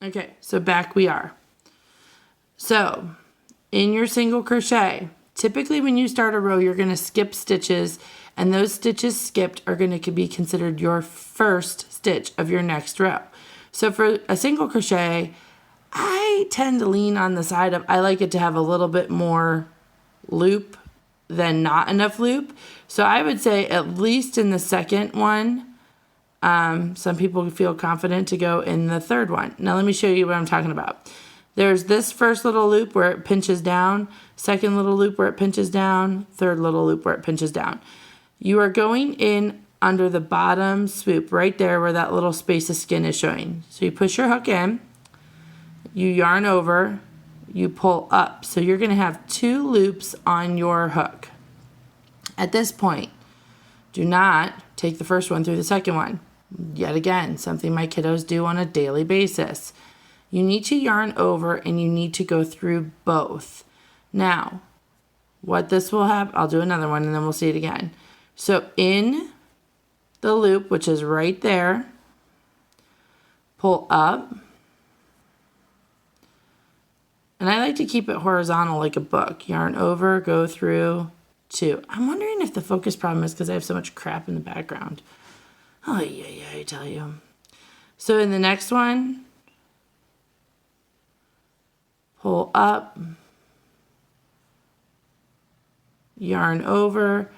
Okay, so back we are. So in your single crochet, typically when you start a row, you're going to skip stitches, and those stitches skipped are going to be considered your first stitch of your next row. So for a single crochet, I tend to lean on the side of, I like it to have a little bit more loop than not enough loop. So I would say at least in the second one, some people feel confident to go in the third one. Now let me show you what I'm talking about. There's this first little loop where it pinches down, second little loop where it pinches down, third little loop where it pinches down. You are going in under the bottom swoop right there where that little space of skin is showing. So you push your hook in, you yarn over, you pull up. So you're going to have 2 loops on your hook. At this point, do not take the first one through the second one. Yet again, something my kiddos do on a daily basis. You need to yarn over and you need to go through both. Now, what this will have, I'll do another one and then we'll see it again. So in the loop, which is right there, pull up. And I like to keep it horizontal like a book. Yarn over, go through 2. I'm wondering if the focus problem is because I have so much crap in the background. Oh, yeah, I tell you. So in the next one, pull up, yarn over,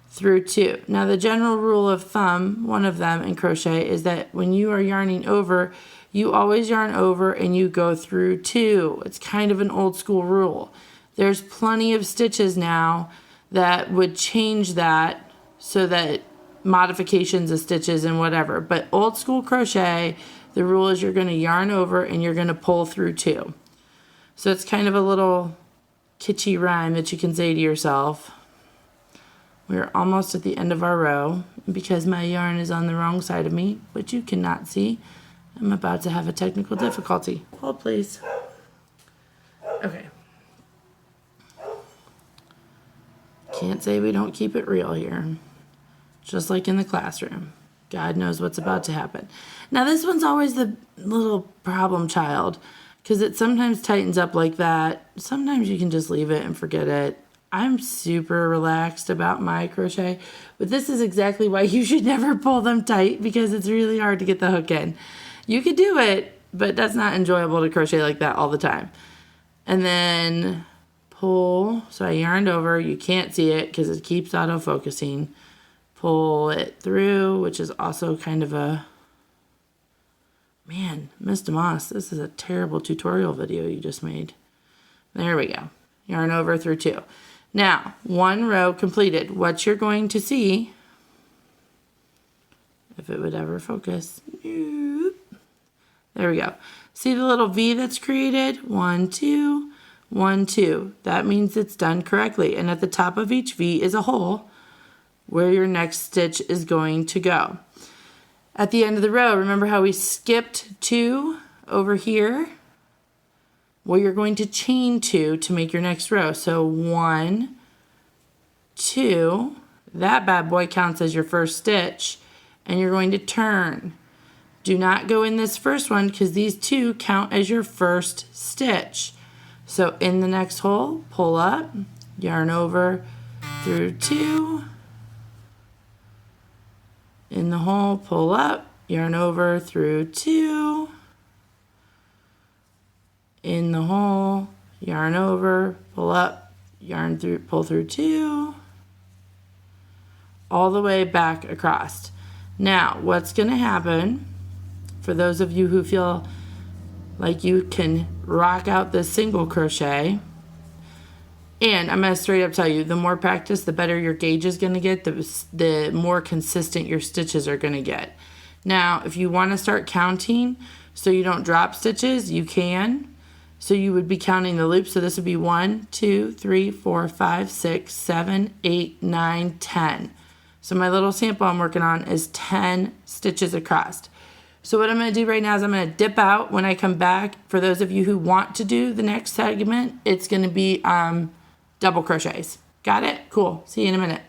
through 2. Now the general rule of thumb, one of them in crochet, is that when you are yarning over, you always yarn over and you go through 2. It's kind of an old school rule. There's plenty of stitches now that would change that so that modifications of stitches and whatever. But old school crochet, the rule is you're going to yarn over and you're going to pull through 2. So it's kind of a little kitschy rhyme that you can say to yourself. We're almost at the end of our row. Because my yarn is on the wrong side of me, which you cannot see, I'm about to have a technical difficulty. Hold, please. Okay. Can't say we don't keep it real here. Just like in the classroom. God knows what's about to happen. Now this one's always the little problem child because it sometimes tightens up like that. Sometimes you can just leave it and forget it. I'm super relaxed about my crochet, but this is exactly why you should never pull them tight because it's really hard to get the hook in. You could do it, but that's not enjoyable to crochet like that all the time. And then pull. So I yarned over. You can't see it because it keeps auto-focusing. Pull it through, which is also kind of a, man, Mr. Moss, this is a terrible tutorial video you just made. There we go. Yarn over through 2. Now, 1 row completed. What you're going to see, if it would ever focus, there we go. See the little V that's created? 1, 2, 1, 2. That means it's done correctly. And at the top of each V is a hole where your next stitch is going to go. At the end of the row, remember how we skipped 2 over here? Well, you're going to chain 2 to make your next row. So 1, 2, that bad boy counts as your first stitch, and you're going to turn. Do not go in this first one because these 2 count as your first stitch. So in the next hole, pull up, yarn over through 2, in the hole, pull up, yarn over through 2, in the hole, yarn over, pull up, yarn through, pull through 2, all the way back across. Now, what's going to happen, for those of you who feel like you can rock out this single crochet, and I'm going to straight up tell you, the more practice, the better your gauge is going to get, the more consistent your stitches are going to get. Now, if you want to start counting so you don't drop stitches, you can. So you would be counting the loops. So this would be 1, 2, 3, 4, 5, 6, 7, 8, 9, 10. So my little sample I'm working on is 10 stitches across. So what I'm going to do right now is I'm going to dip out. When I come back, for those of you who want to do the next segment, it's going to be double crochets. Got it? Cool. See you in a minute.